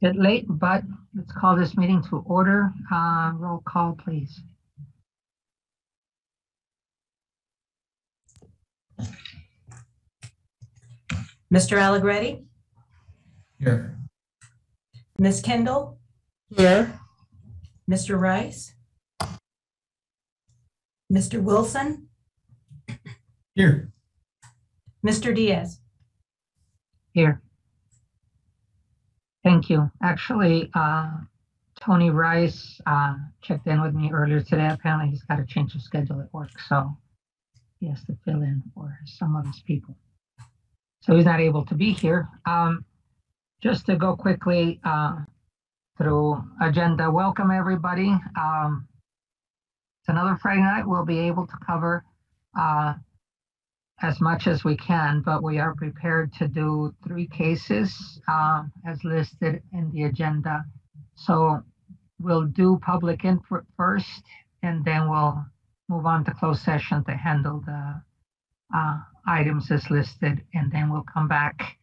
Bit late, but let's call this meeting to order. Roll call, please. Mr. Allegretti? Here. Ms. Kendall? Here. Mr. Rice? Mr. Wilson? Here. Mr. Diaz? Here. Thank you. Actually, Tony Rice checked in with me earlier today. Apparently he's got to change his schedule at work, so he has to fill in for some of his people. So he's not able to be here. Just to go quickly through agenda, welcome everybody. It's another Friday night. We'll be able to cover as much as we can, but we are prepared to do 3 cases as listed in the agenda. So we'll do public input first, and then we'll move on to closed session to handle the items as listed, and then we'll come back,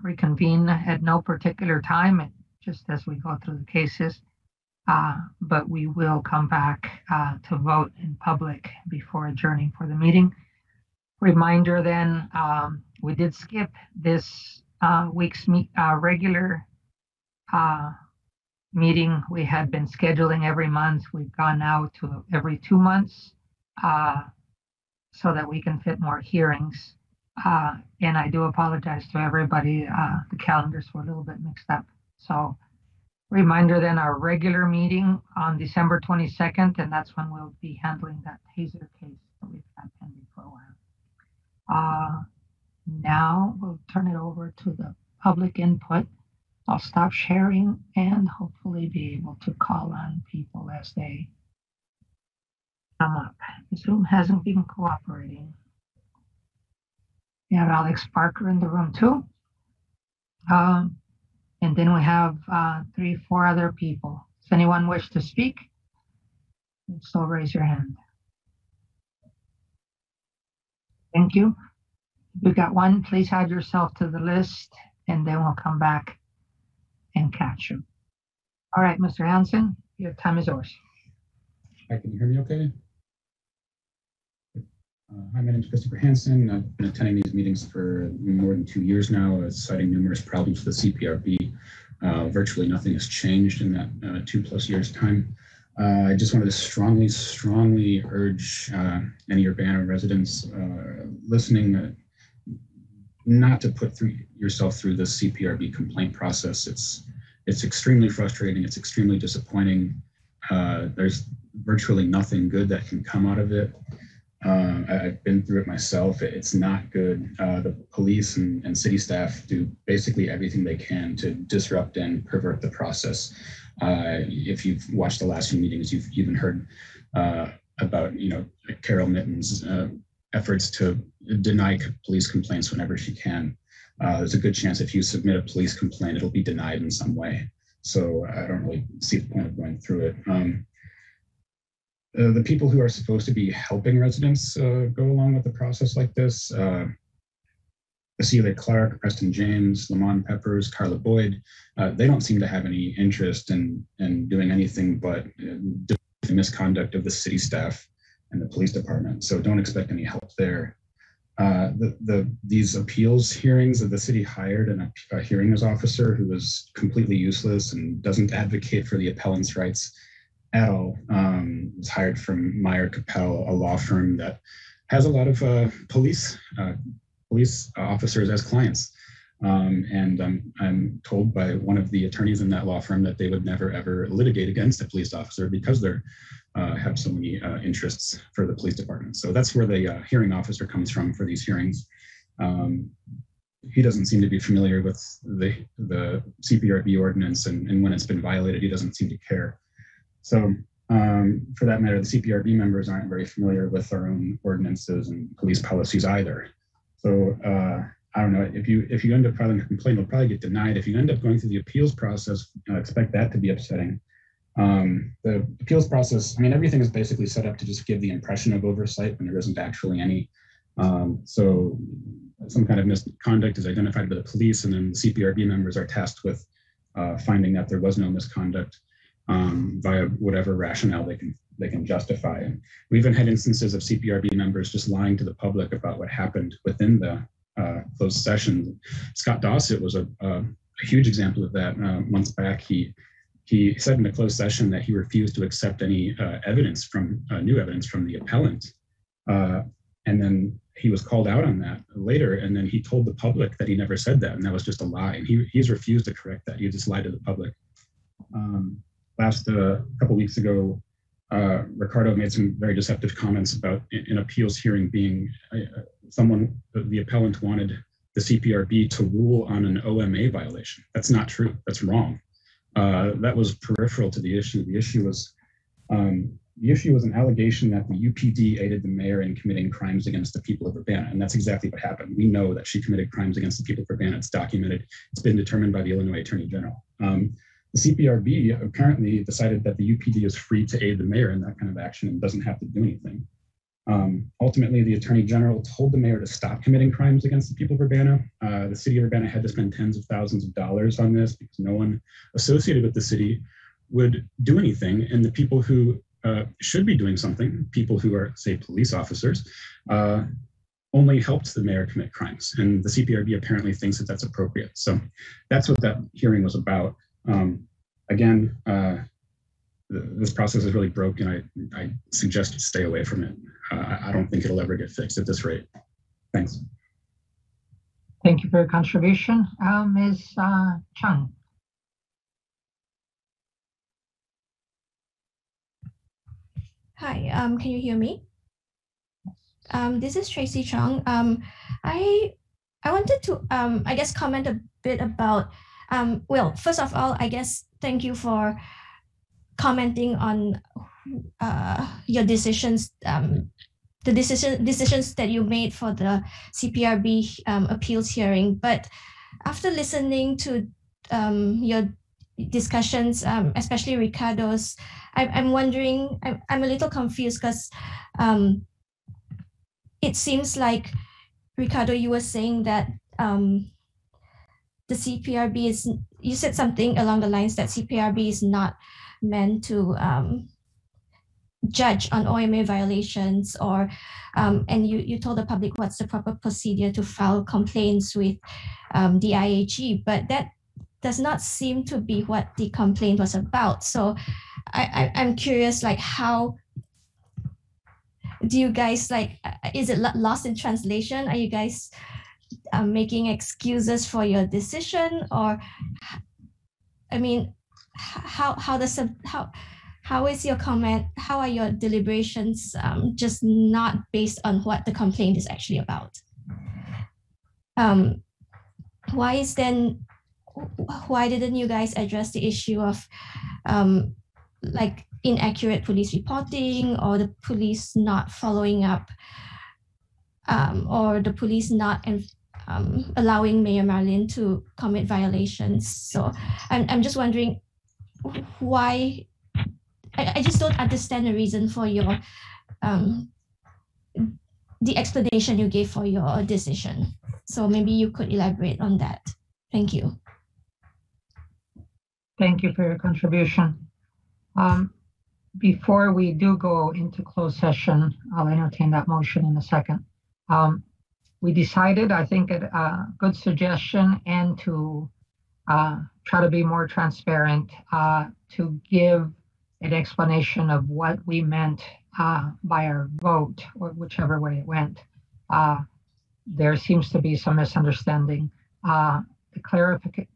reconvene at no particular time, just as we go through the cases. But we will come back to vote in public before adjourning for the meeting. Reminder then, we did skip this week's regular meeting. We had been scheduling every month. We've gone now to every 2 months so that we can fit more hearings. And I do apologize to everybody. The calendars were a little bit mixed up. So reminder then, our regular meeting on December 22nd, and that's when we'll be handling that Taser case that we've had pending for a while. Now we'll turn it over to the public input. I'll stop sharing and hopefully be able to call on people as they come up. Zoom hasn't been cooperating. We have Alex Parker in the room too. And then we have 3, 4 other people. Does anyone wish to speak? If so, raise your hand. Thank you. If you got one, please add yourself to the list, and then we'll come back and catch you. All right, Mr. Hansen, your time is yours. Hi, can you hear me okay? Hi, my name is Christopher Hansen. I've been attending these meetings for more than 2 years now, citing numerous problems with the CPRB. Virtually nothing has changed in that 2+ years time. I just wanted to strongly urge any Urbana residents listening not to put yourself through the CPRB complaint process. It's extremely frustrating. It's extremely disappointing. There's virtually nothing good that can come out of it. I've been through it myself. It's not good. The police and city staff do basically everything they can to disrupt and pervert the process. If you've watched the last few meetings, you've even heard about, Carol Mitten's efforts to deny police complaints whenever she can. There's a good chance if you submit a police complaint, it'll be denied in some way. So I don't really see the point of going through it. The people who are supposed to be helping residents go along with the process like this, Cecilia Clark, Preston James, Lamont Peppers, Carla Boyd, they don't seem to have any interest in doing anything but the misconduct of the city staff and the police department. So don't expect any help there. These appeals hearings that the city hired a hearings officer who was completely useless and doesn't advocate for the appellant's rights at all. Was hired from Meyer Capel, a law firm that has a lot of police officers as clients. And I'm told by one of the attorneys in that law firm that they would never ever litigate against a police officer because they're have so many interests for the police department. So that's where the hearing officer comes from for these hearings. He doesn't seem to be familiar with the CPRB ordinance, and when it's been violated, he doesn't seem to care. So for that matter, the CPRB members aren't very familiar with our own ordinances and police policies either. So I don't know, if you end up filing a complaint, it'll probably get denied. If you end up going through the appeals process, expect that to be upsetting. The appeals process, everything is basically set up to just give the impression of oversight when there isn't actually any. So some kind of misconduct is identified by the police, and then the CPRB members are tasked with finding that there was no misconduct via whatever rationale they can justify. And we even had instances of CPRB members just lying to the public about what happened within the closed session. Scott Dossett was a huge example of that. Months back, he said in a closed session that he refused to accept any new evidence from the appellant. And then he was called out on that later, and then he told the public that he never said that, and that was just a lie. And he's refused to correct that. He just lied to the public. Last couple weeks ago, Ricardo made some very deceptive comments about an appeals hearing being the appellant wanted the CPRB to rule on an OMA violation. That's not true. That's wrong. That was peripheral to the issue. The issue was an allegation that the UPD aided the mayor in committing crimes against the people of Urbana, and that's exactly what happened. We know that she committed crimes against the people of Urbana. It's documented. It's been determined by the Illinois Attorney General. The CPRB apparently decided that the UPD is free to aid the mayor in that kind of action and doesn't have to do anything. Ultimately, the Attorney General told the mayor to stop committing crimes against the people of Urbana. The city of Urbana had to spend tens of thousands of dollars on this because no one associated with the city would do anything. And the people who should be doing something, people who are, say, police officers, only helped the mayor commit crimes. And the CPRB apparently thinks that that's appropriate. So that's what that hearing was about. Again, this process is really broken. I suggest you stay away from it. I don't think it'll ever get fixed at this rate. Thanks. Thank you for your contribution. Ms. Chung. Hi, can you hear me? This is Tracy Chung. I wanted to, I guess, comment a bit about, well, first of all, I guess, thank you for commenting on your decisions, the decisions that you made for the CPRB appeals hearing. But after listening to your discussions, especially Ricardo's, I'm wondering, I'm a little confused because it seems like, Ricardo, you were saying that the CPRB is, you said something along the lines that CPRB is not meant to judge on OMA violations, or and you told the public what's the proper procedure to file complaints with the IAG, but that does not seem to be what the complaint was about. So I'm curious, like, how do you guys, like, is it lost in translation? Are you guys making excuses for your decision, or, I mean, how is your comment? How are your deliberations just not based on what the complaint is actually about? Why didn't you guys address the issue of like inaccurate police reporting, or the police not following up, or the police not allowing Mayor Marlin to commit violations? So I'm just wondering why. I just don't understand the reason for your the explanation you gave for your decision. So maybe you could elaborate on that. Thank you. Thank you for your contribution. Before we do go into closed session, I'll entertain that motion in a second. We decided, I think, a good suggestion, and to try to be more transparent, to give an explanation of what we meant by our vote, or whichever way it went. There seems to be some misunderstanding. The clarification,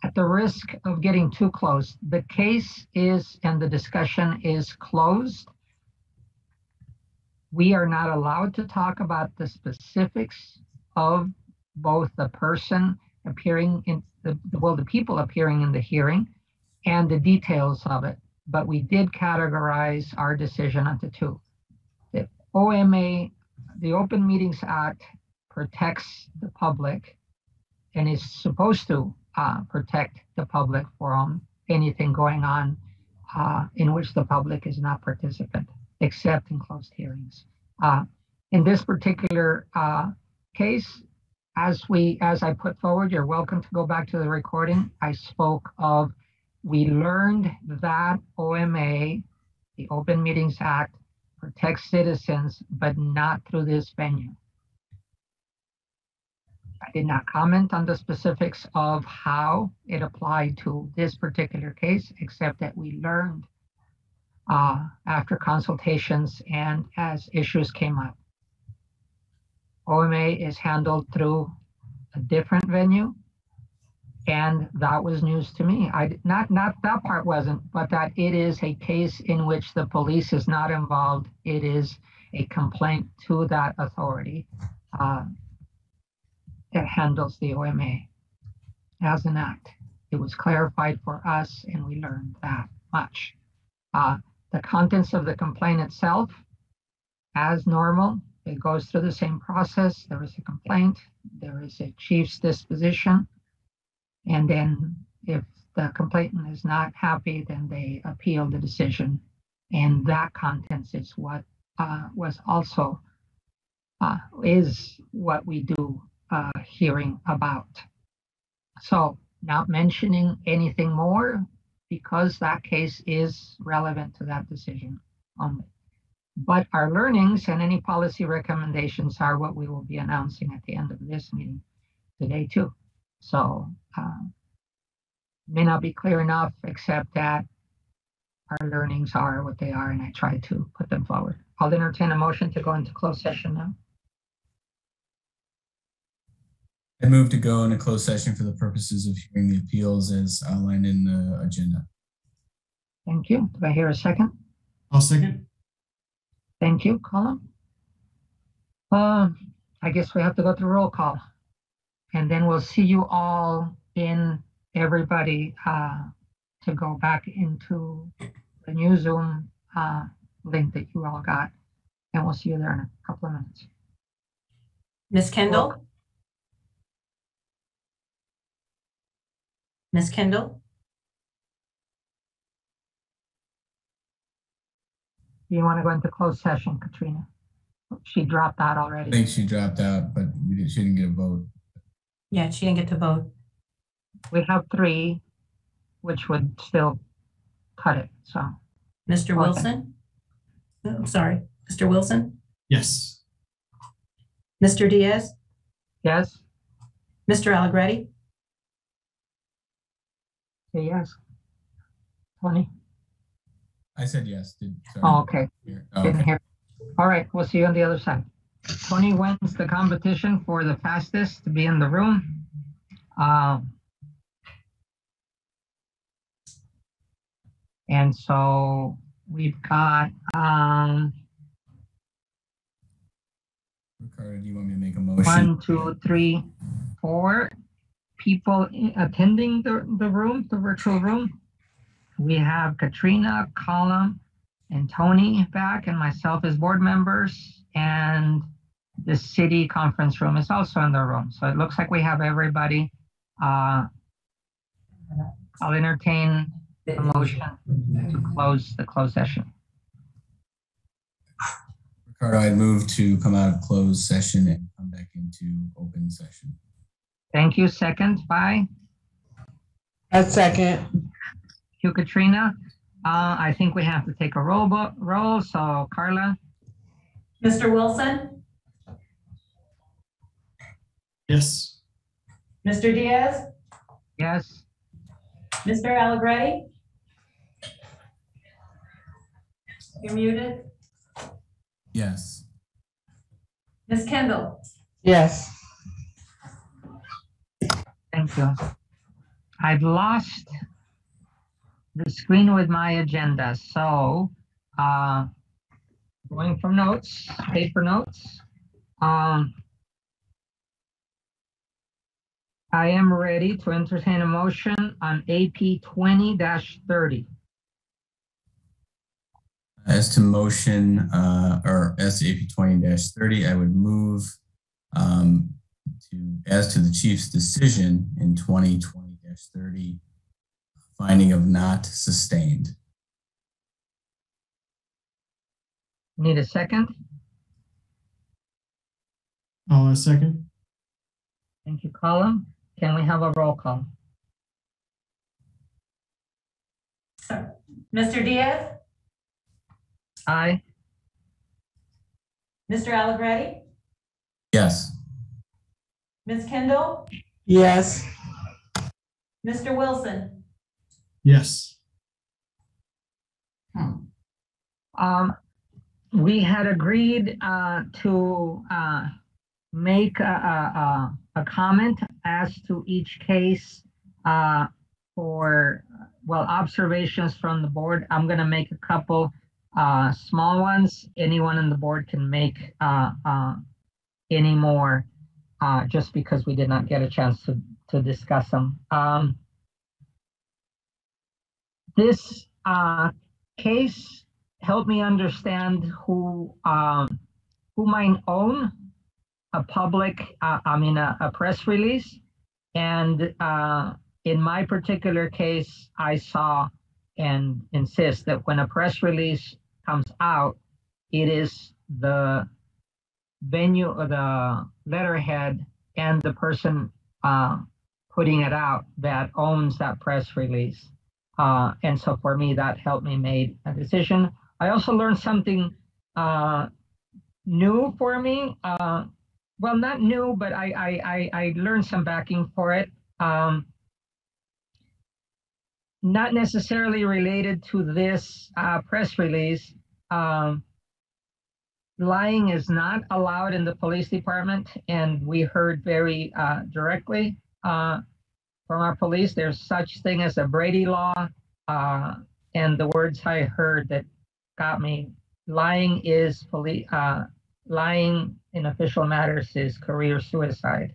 at the risk of getting too close, the case is, and the discussion is closed. We are not allowed to talk about the specifics of both the person appearing in the people appearing in the hearing and the details of it. But we did categorize our decision into two. The OMA, the Open Meetings Act, protects the public and is supposed to protect the public from anything going on in which the public is not participant, except in closed hearings. In this particular case, as I put forward, you're welcome to go back to the recording. I spoke of, we learned that OMA, the Open Meetings Act, protects citizens, but not through this venue. I did not comment on the specifics of how it applied to this particular case, except that we learned after consultations and as issues came up. OMA is handled through a different venue, and that was news to me. Not that part wasn't, but that it is a case in which the police is not involved. It is a complaint to that authority that handles the OMA as an act. It was clarified for us, and we learned that much. The contents of the complaint itself, as normal, it goes through the same process. There is a complaint, there is a chief's disposition, and then if the complainant is not happy, then they appeal the decision. And that contents is what was also is what we do hearing about. So not mentioning anything more because that case is relevant to that decision only. But our learnings and any policy recommendations are what we will be announcing at the end of this meeting today too. So may not be clear enough, except that our learnings are what they are, and I try to put them forward. I'll entertain a motion to go into closed session now. I move to go into closed session for the purposes of hearing the appeals as outlined in the agenda. Thank you. Do I hear a second? I'll second. Thank you, Colin. I guess we have to go through roll call, and then we'll see you all in everybody to go back into the new Zoom link that you all got, and we'll see you there in a couple of minutes. Ms. Kendall? Ms. Kendall? Do you want to go into closed session, Katrina? She dropped out I already. think she dropped out, but she didn't get a vote. Yeah, she didn't get to vote. We have 3, which would still cut it, so. Mr. Okay. Wilson? I'm sorry, Mr. Wilson? Yes. Mr. Diaz? Yes? Mr. Allegretti? Say yes. Tony? I said yes. Sorry. Oh, okay. Oh, Didn't okay. hear. All right, we'll see you on the other side. Tony wins the competition for the fastest to be in the room. And so we've got, Ricardo, do you want me to make a motion? 1, 2, 3, 4 people attending the room, the virtual room. We have Katrina, Colin, and Tony back, and myself as board members, and the city conference room is also in the room. So it looks like we have everybody. I'll entertain a motion to close the closed session. Ricardo, I'd move to come out of closed session and come back into open session. Thank you. Second by? A second. Thank you, Katrina. I think we have to take a roll. So Carla? Mr. Wilson? Yes. Mr. Diaz? Yes. Mr. Allegretti? You're muted. Yes. Ms. Kendall? Yes. Thank you. I've lost the screen with my agenda. So going from notes, paper notes. I am ready to entertain a motion on AP 20-30. As to motion, or as to AP 20-30, I would move as to the chief's decision in 2020-30, finding of not sustained. Need a second? I'll second. Thank you, Colin. Can we have a roll call? Mr. Diaz, Aye. Mr. Allegretti, Yes. Ms. Kendall, Yes. Mr. Wilson. Yes. We had agreed to make a comment as to each case for, well, observations from the board. I'm going to make a couple small ones. Anyone on the board can make any more just because we did not get a chance to discuss them. This case helped me understand who might own a public, a press release. And in my particular case, I saw and insist that when a press release comes out, it is the venue or the letterhead and the person putting it out that owns that press release. And so for me, that helped me make a decision. I also learned something new for me. Well, not new, but I learned some backing for it. Not necessarily related to this press release. Lying is not allowed in the police department, and we heard very directly from our police. There's such thing as a Brady law, and the words I heard that got me: lying is lying in official matters is career suicide.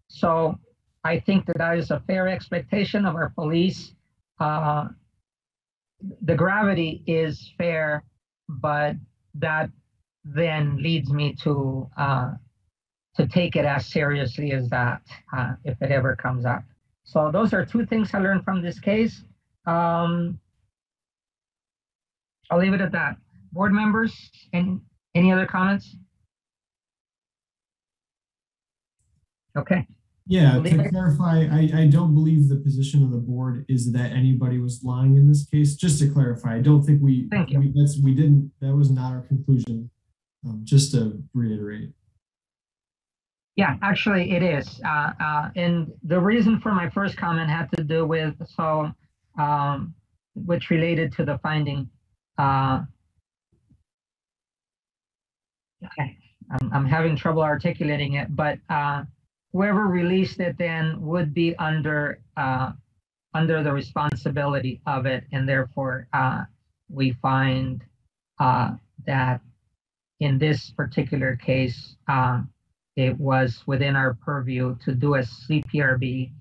So I think that is a fair expectation of our police. The gravity is fair, but that then leads me to take it as seriously as that if it ever comes up. So those are two things I learned from this case. I'll leave it at that. Board members, any other comments? Okay. Yeah, to clarify, I don't believe the position of the board is that anybody was lying in this case. Just to clarify, I don't think that was not our conclusion. Just to reiterate. Yeah, actually it is. And the reason for my first comment had to do with, which related to the finding. Okay, I'm having trouble articulating it, but whoever released it then would be under the responsibility of it, and therefore we find that in this particular case, it was within our purview to do a CPRB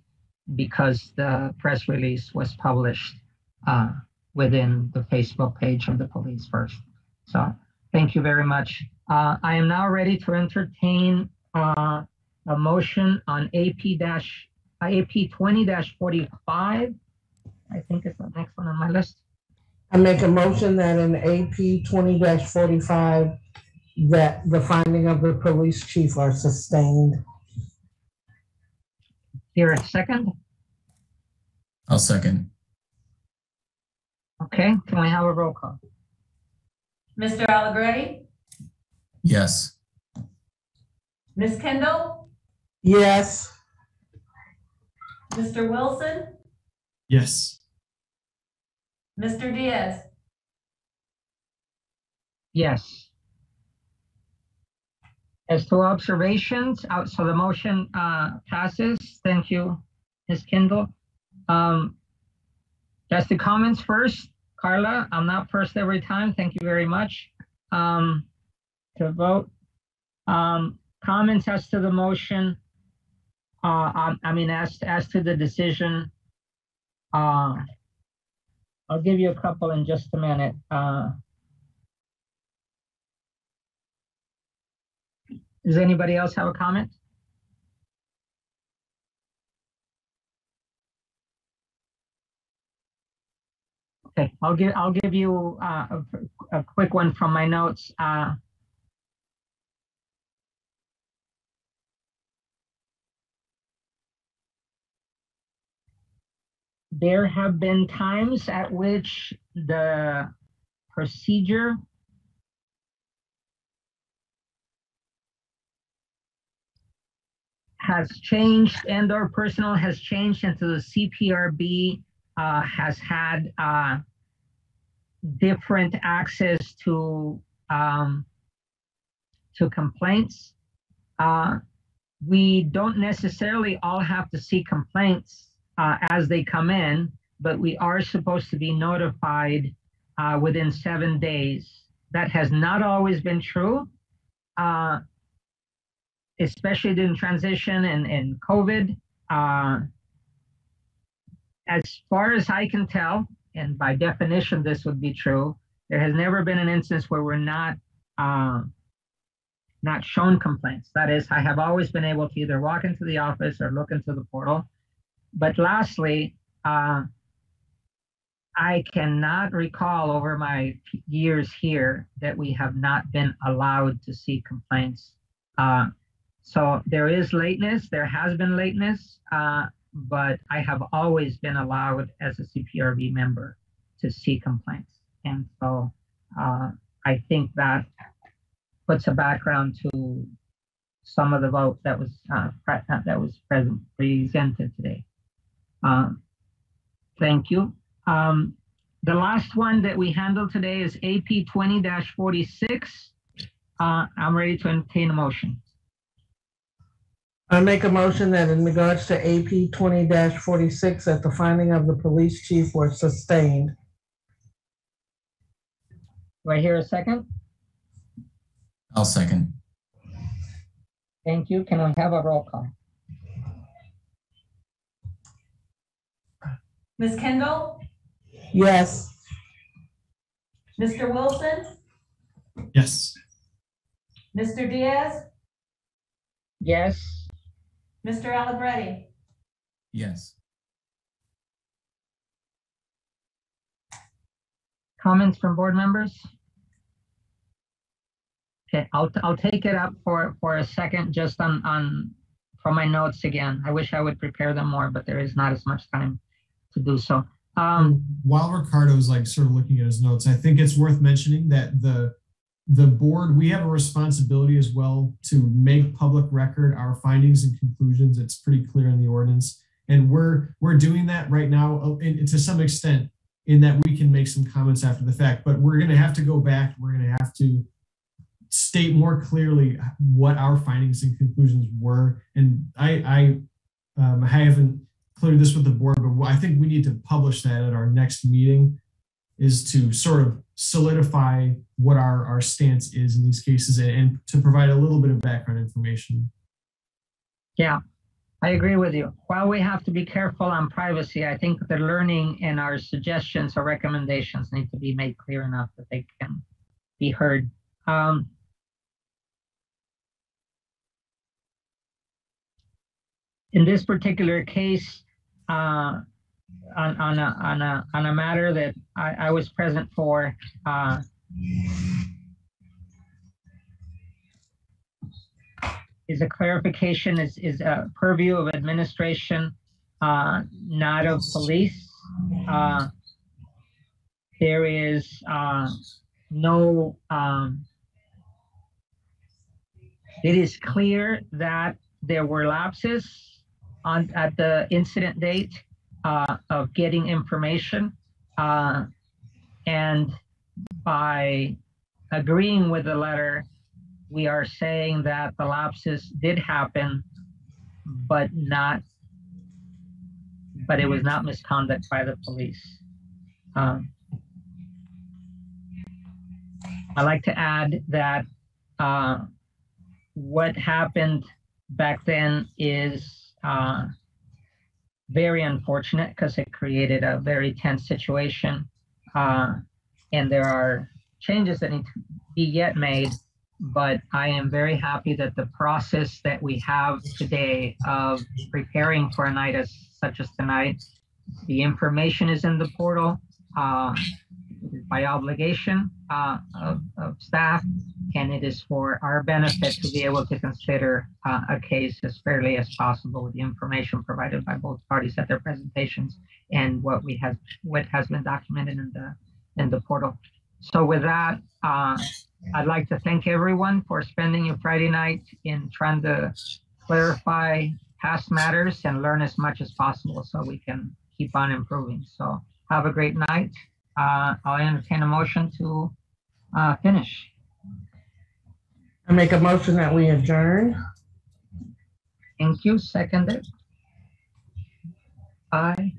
because the press release was published within the Facebook page of the police first. So thank you very much. I am now ready to entertain a motion on AP 20-45. I think it's the next one on my list. I make a motion that in AP 20-45, that the finding of the police chief are sustained. Here, a second. I'll second. Okay, can we have a roll call? Mr. Allegretti, Yes. Ms. Kendall, Yes. Mr. Wilson, Yes. Mr. Diaz. Yes. As to observations, so the motion passes. Thank you, Ms. Kendall. As to comments first, Carla, I'm not first every time. Thank you very much. To vote. Comments as to the motion. As to the decision. I'll give you a couple in just a minute. Does anybody else have a comment? Okay, I'll give you a quick one from my notes. there have been times at which the procedure has changed and or personnel has changed into the CPRB has had different access to complaints. We don't necessarily all have to see complaints as they come in, but we are supposed to be notified within 7 days. That has not always been true, especially during transition and COVID. As far as I can tell, and by definition this would be true, there has never been an instance where we're not shown complaints. That is, I have always been able to either walk into the office or look into the portal. But lastly, I cannot recall over my years here that we have not been allowed to see complaints. So there is lateness, there has been lateness, but I have always been allowed as a CPRB member to see complaints. And so I think that puts a background to some of the vote that was presented today. Thank you. The last one that we handled today is AP 20-46. I'm ready to entertain a motion. I make a motion that in regards to AP 20-46, that the finding of the police chief was sustained. Do I hear a second? I'll second. Thank you. Can I have a roll call? Ms. Kendall, Yes. Mr. Wilson, Yes. Mr. Diaz, Yes. Mr. Allegretti. Yes. Comments from board members? Okay, I'll take it up for a second just from my notes again. I wish I would prepare them more, but there is not as much time to do so. While Ricardo's like sort of looking at his notes, I think it's worth mentioning that the board, we have a responsibility as well to make public record our findings and conclusions. It's pretty clear in the ordinance. And we're doing that right now to some extent, in that we can make some comments after the fact, but we're going to have to go back. We're going to have to state more clearly what our findings and conclusions were. And I haven't cleared this with the board, but I think we need to publish that at our next meeting, is to sort of solidify what our stance is in these cases and to provide a little bit of background information. Yeah, I agree with you. While we have to be careful on privacy, I think the learning and our suggestions or recommendations need to be made clear enough that they can be heard. In this particular case, on a matter that I was present for, is a clarification, is a purview of administration, not of police. There is no, it is clear that there were lapses at the incident date of getting information, and by agreeing with the letter, we are saying that the lapses did happen, but it was not misconduct by the police. I'd like to add that what happened back then is very unfortunate because it created a very tense situation, and there are changes that need to be yet made, but I am very happy that the process that we have today of preparing for a night such as tonight, the information is in the portal by obligation of staff, and it is for our benefit to be able to consider a case as fairly as possible with the information provided by both parties at their presentations and what has been documented in the portal. So with that, I'd like to thank everyone for spending your Friday night in trying to clarify past matters and learn as much as possible so we can keep on improving. So have a great night. I'll entertain a motion to finish. I make a motion that we adjourn. Thank you. Seconded. Aye.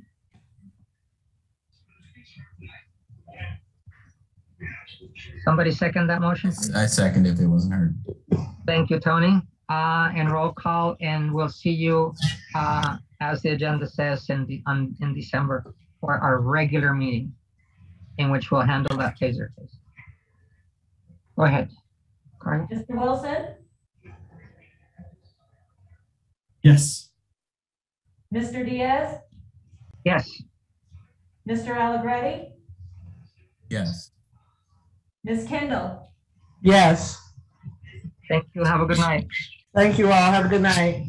Somebody second that motion? I second if it wasn't heard. Thank you, Tony. And roll call, and we'll see you as the agenda says in December for our regular meeting in which we'll handle that taser case. Go ahead, Carla. Mr. Wilson, Yes. Mr. Diaz, Yes. Mr. Allegretti, Yes. Ms. Kendall. Yes. Thank you. Have a good night. Thank you all. Have a good night.